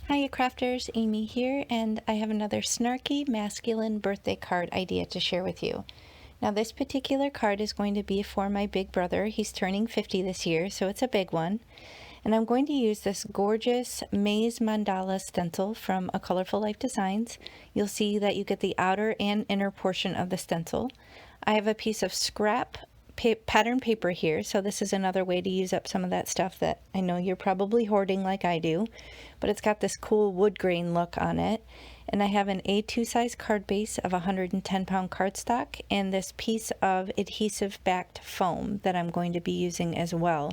Hiya crafters, Amy here, and I have another snarky masculine birthday card idea to share with you. Now this particular card is going to be for my big brother. He's turning 50 this year, so it's a big one. And I'm going to use this gorgeous maze mandala stencil from A Colorful Life Designs. You'll see that you get the outer and inner portion of the stencil. I have a piece of scrap pattern paper here, so this is another way to use up some of that stuff that I know you're probably hoarding like I do, but it's got this cool wood grain look on it. And I have an A2 size card base of 110 pound cardstock and this piece of adhesive backed foam that I'm going to be using as well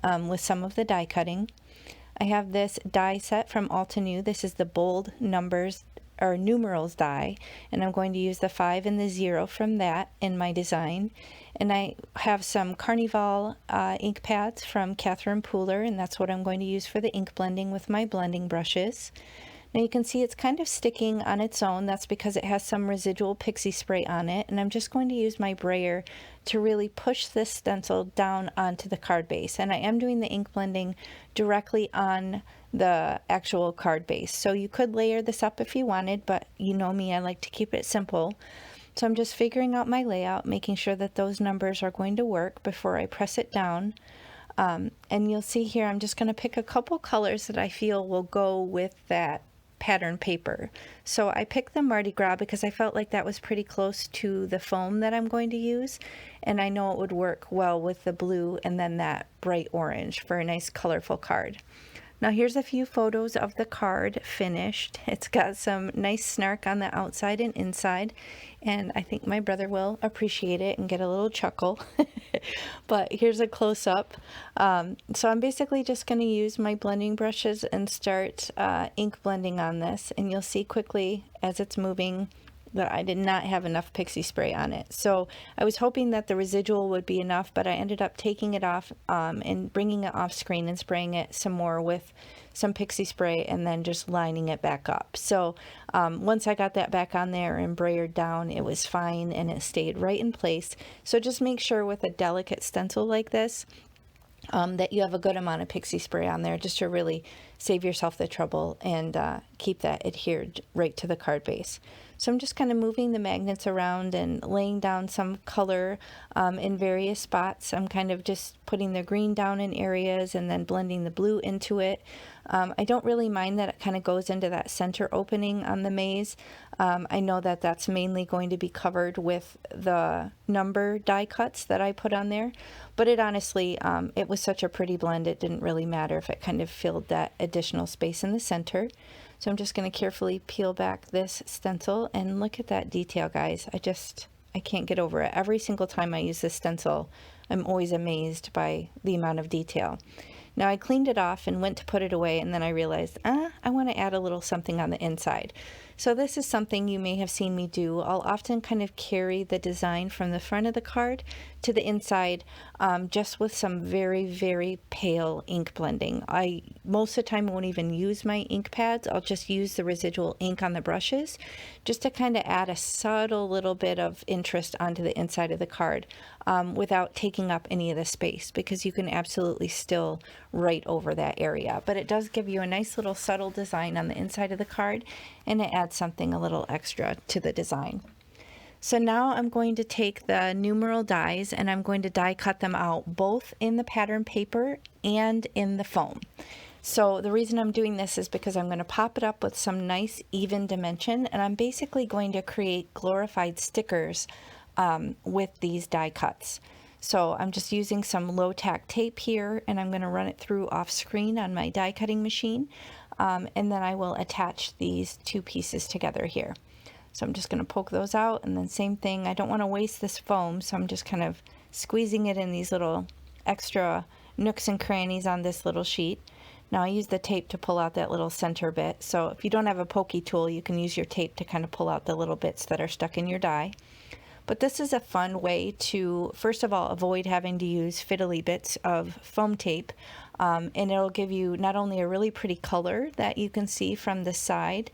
with some of the die cutting. I have this die set from Altenew. This is the bold numbers or numerals die, and I'm going to use the 5 and the 0 from that in my design. And I have some Carnival ink pads from Catherine Pooler, and that's what I'm going to use for the ink blending with my blending brushes. Now you can see it's kind of sticking on its own. That's because it has some residual pixie spray on it, and I'm just going to use my brayer to really push this stencil down onto the card base. And I am doing the ink blending directly on the actual card base. So you could layer this up if you wanted, but you know me, I like to keep it simple. So I'm just figuring out my layout, making sure that those numbers are going to work before I press it down. And you'll see here, I'm just going to pick a couple colors that I feel will go with that pattern paper. So I picked the Mardi Gras because I felt like that was pretty close to the foam that I'm going to use, and I know it would work well with the blue and then that bright orange for a nice colorful card. Now here's a few photos of the card finished. It's got some nice snark on the outside and inside, and I think my brother will appreciate it and get a little chuckle. But here's a close-up. So I'm basically just going to use my blending brushes and start ink blending on this, and you'll see quickly as it's moving that I did not have enough pixie spray on it. So I was hoping that the residual would be enough, but I ended up taking it off and bringing it off screen and spraying it some more with some pixie spray and then just lining it back up. So once I got that back on there and brayered down, it was fine and it stayed right in place. So just make sure with a delicate stencil like this that you have a good amount of pixie spray on there just to really save yourself the trouble and keep that adhered right to the card base. So I'm just kind of moving the magnets around and laying down some color in various spots. I'm kind of just putting the green down in areas and then blending the blue into it. I don't really mind that it kind of goes into that center opening on the maze. I know that that's mainly going to be covered with the number die cuts that I put on there, but it honestly, it was such a pretty blend, it didn't really matter if it kind of filled that additional space in the center. So I'm just going to carefully peel back this stencil and look at that detail, guys. I can't get over it. Every single time I use this stencil, I'm always amazed by the amount of detail. Now I cleaned it off and went to put it away, and then I realized, I want to add a little something on the inside. So this is something you may have seen me do. I'll often kind of carry the design from the front of the card to the inside just with some very, very pale ink blending. I most of the time won't even use my ink pads. I'll just use the residual ink on the brushes just to kind of add a subtle little bit of interest onto the inside of the card without taking up any of the space, because you can absolutely still write over that area. But it does give you a nice little subtle design on the inside of the card, and it adds something a little extra to the design. So now I'm going to take the numeral dies and I'm going to die cut them out both in the pattern paper and in the foam. So the reason I'm doing this is because I'm going to pop it up with some nice even dimension, and I'm basically going to create glorified stickers with these die cuts. So I'm just using some low tack tape here, and I'm going to run it through off screen on my die cutting machine, and then I will attach these two pieces together here. So I'm just going to poke those out, and then same thing, I don't want to waste this foam, so I'm just kind of squeezing it in these little extra nooks and crannies on this little sheet. Now I use the tape to pull out that little center bit, so if you don't have a pokey tool, you can use your tape to kind of pull out the little bits that are stuck in your die. But this is a fun way to, first of all, avoid having to use fiddly bits of foam tape, and it'll give you not only a really pretty color that you can see from the side,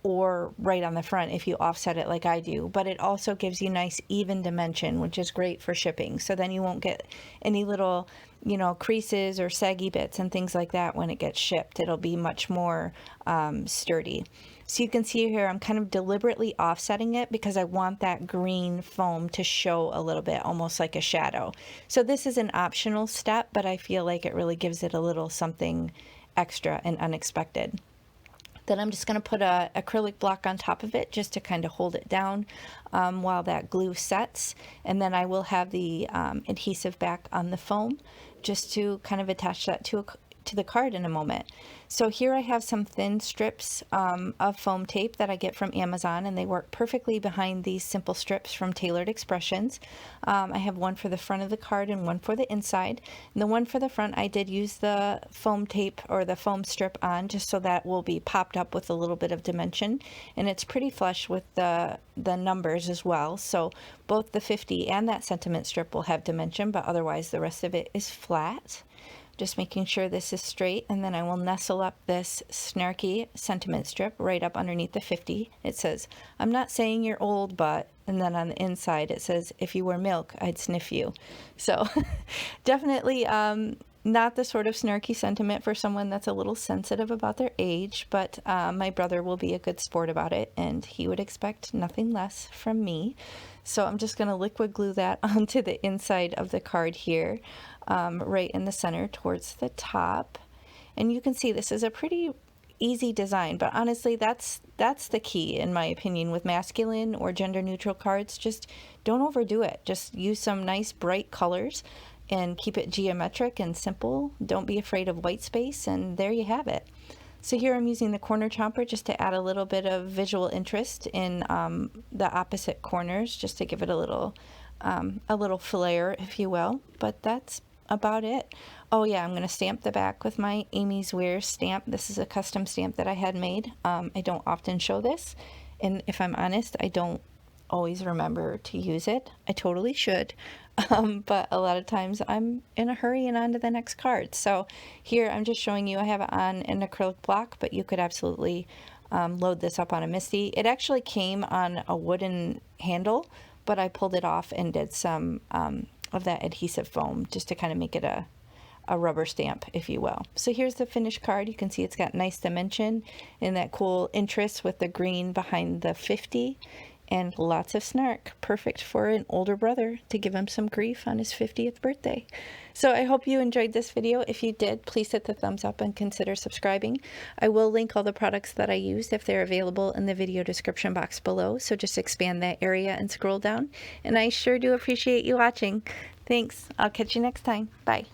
or right on the front if you offset it like I do. But it also gives you nice even dimension, which is great for shipping. So then you won't get any little, you know, creases or saggy bits and things like that when it gets shipped. It'll be much more sturdy. So you can see here I'm kind of deliberately offsetting it because I want that green foam to show a little bit, almost like a shadow. So this is an optional step, but I feel like it really gives it a little something extra and unexpected. Then I'm just going to put a acrylic block on top of it just to kind of hold it down while that glue sets. And then I will have the adhesive back on the foam just to kind of attach that to the card in a moment. So here I have some thin strips of foam tape that I get from Amazon, and they work perfectly behind these simple strips from Tailored Expressions. I have one for the front of the card and one for the inside. And the one for the front I did use the foam tape or the foam strip on just so that will be popped up with a little bit of dimension, and it's pretty flush with the numbers as well. So both the 50 and that sentiment strip will have dimension, but otherwise the rest of it is flat. Just making sure this is straight, and then I will nestle up this snarky sentiment strip right up underneath the 50. It says, "I'm not saying you're old, but," and then on the inside it says, "If you were milk, I'd sniff you." So definitely not the sort of snarky sentiment for someone that's a little sensitive about their age, but my brother will be a good sport about it, and he would expect nothing less from me. So I'm just going to liquid glue that onto the inside of the card here, right in the center towards the top. And you can see this is a pretty easy design, but honestly that's the key in my opinion with masculine or gender neutral cards. Just don't overdo it. Just use some nice bright colors and keep it geometric and simple. Don't be afraid of white space, and there you have it. So here I'm using the corner chomper just to add a little bit of visual interest in the opposite corners, just to give it a little flair, if you will. But that's about it. Oh yeah, I'm going to stamp the back with my Amy's Wear stamp. This is a custom stamp that I had made. I don't often show this, and if I'm honest, I don't always remember to use it. I totally should. But a lot of times I'm in a hurry and on to the next card. So here I'm just showing you I have it on an acrylic block, but you could absolutely load this up on a MISTI. It actually came on a wooden handle, but I pulled it off and did some of that adhesive foam just to kind of make it a rubber stamp, if you will. So here's the finished card. You can see it's got nice dimension and that cool interest with the green behind the 50. And lots of snark, perfect for an older brother to give him some grief on his 50th birthday. So I hope you enjoyed this video. If you did, please hit the thumbs up and consider subscribing. I will link all the products that I used if they're available in the video description box below. So just expand that area and scroll down. And I sure do appreciate you watching. Thanks. I'll catch you next time. Bye.